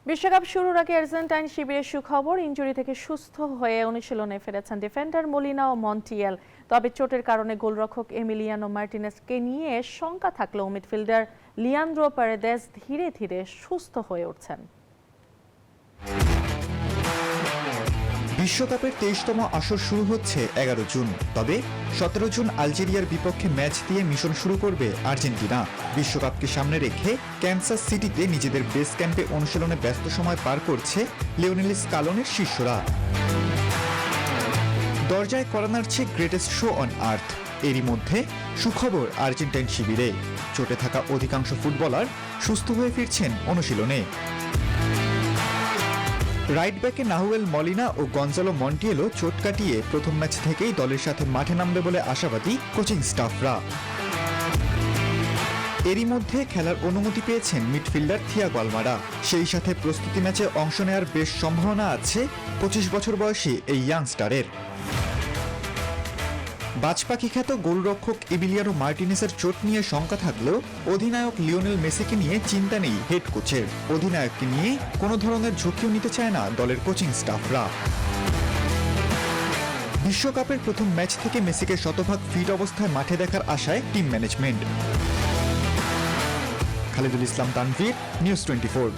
বিশ্বকাপ শুরুর আগে আর্জেন্টাইন শিবিরের সুখবর, ইনজুরি থেকে সুস্থ হয়ে অনুশীলনে ফিরেছেন ডিফেন্ডার মোলিনা ও মন্টিয়েল। তবে চোটের কারণে গোলরক্ষক এমিলিয়ানো মার্টিনেজকে নিয়ে শঙ্কা থাকলেও মিডফিল্ডার লিয়ান্দ্রো পারেদেস ধীরে ধীরে সুস্থ হয়ে উঠছেন। বিশ্বকাপের ২৩তম আসর শুরু হচ্ছে ১১ জুন। তবে ১৭ জুন আলজেরিয়ার বিপক্ষে ম্যাচ দিয়ে মিশন শুরু করবে আর্জেন্টিনা। বিশ্বকাপকে সামনে রেখে ক্যানসাস সিটিতে নিজেদের বেস ক্যাম্পে অনুশীলনে ব্যস্ত সময় পার করছে লিওনেল স্কালোনির শিষ্যরা। দরজায় করা নাড়ছে গ্রেটেস্ট শো অন আর্থ। এরই মধ্যে সুখবর আর্জেন্টাইন শিবিরে চোটে থাকা অধিকাংশ ফুটবলার সুস্থ হয়ে ফিরছেন অনুশীলনে। রাইট ব্যাকে নাহুয়েল মলিনা ও গঞ্জালো মন্টিয়েলো চোট কাটিয়ে প্রথম ম্যাচ থেকেই দলের সাথে মাঠে নামবে বলে আশাবাদী কোচিং স্টাফরা। এরই মধ্যে খেলার অনুমতি পেয়েছেন মিডফিল্ডার থিয়াগো আলমারা। সেই সাথে প্রস্তুতি ম্যাচে অংশ নেওয়ার বেশ সম্ভাবনা আছে ২৫ বছর বয়সী এই ইয়াংস্টারের। বাজপাখি খ্যাত গোলরক্ষক এমিলিয়ানো মার্টিনেজের চোট নিয়ে শঙ্কা থাকলেও অধিনায়ক লিওনেল মেসিকে নিয়ে চিন্তা নেই হেড কোচের। অধিনায়ককে নিয়ে কোনো ধরনের ঝুঁকিও নিতে চায় না দলের কোচিং স্টাফরা। বিশ্বকাপের প্রথম ম্যাচ থেকে মেসিকে শতভাগ ফিট অবস্থায় মাঠে দেখার আশায় টিম ম্যানেজমেন্ট। খালিদুল ইসলাম তানভীর, নিউজ 24।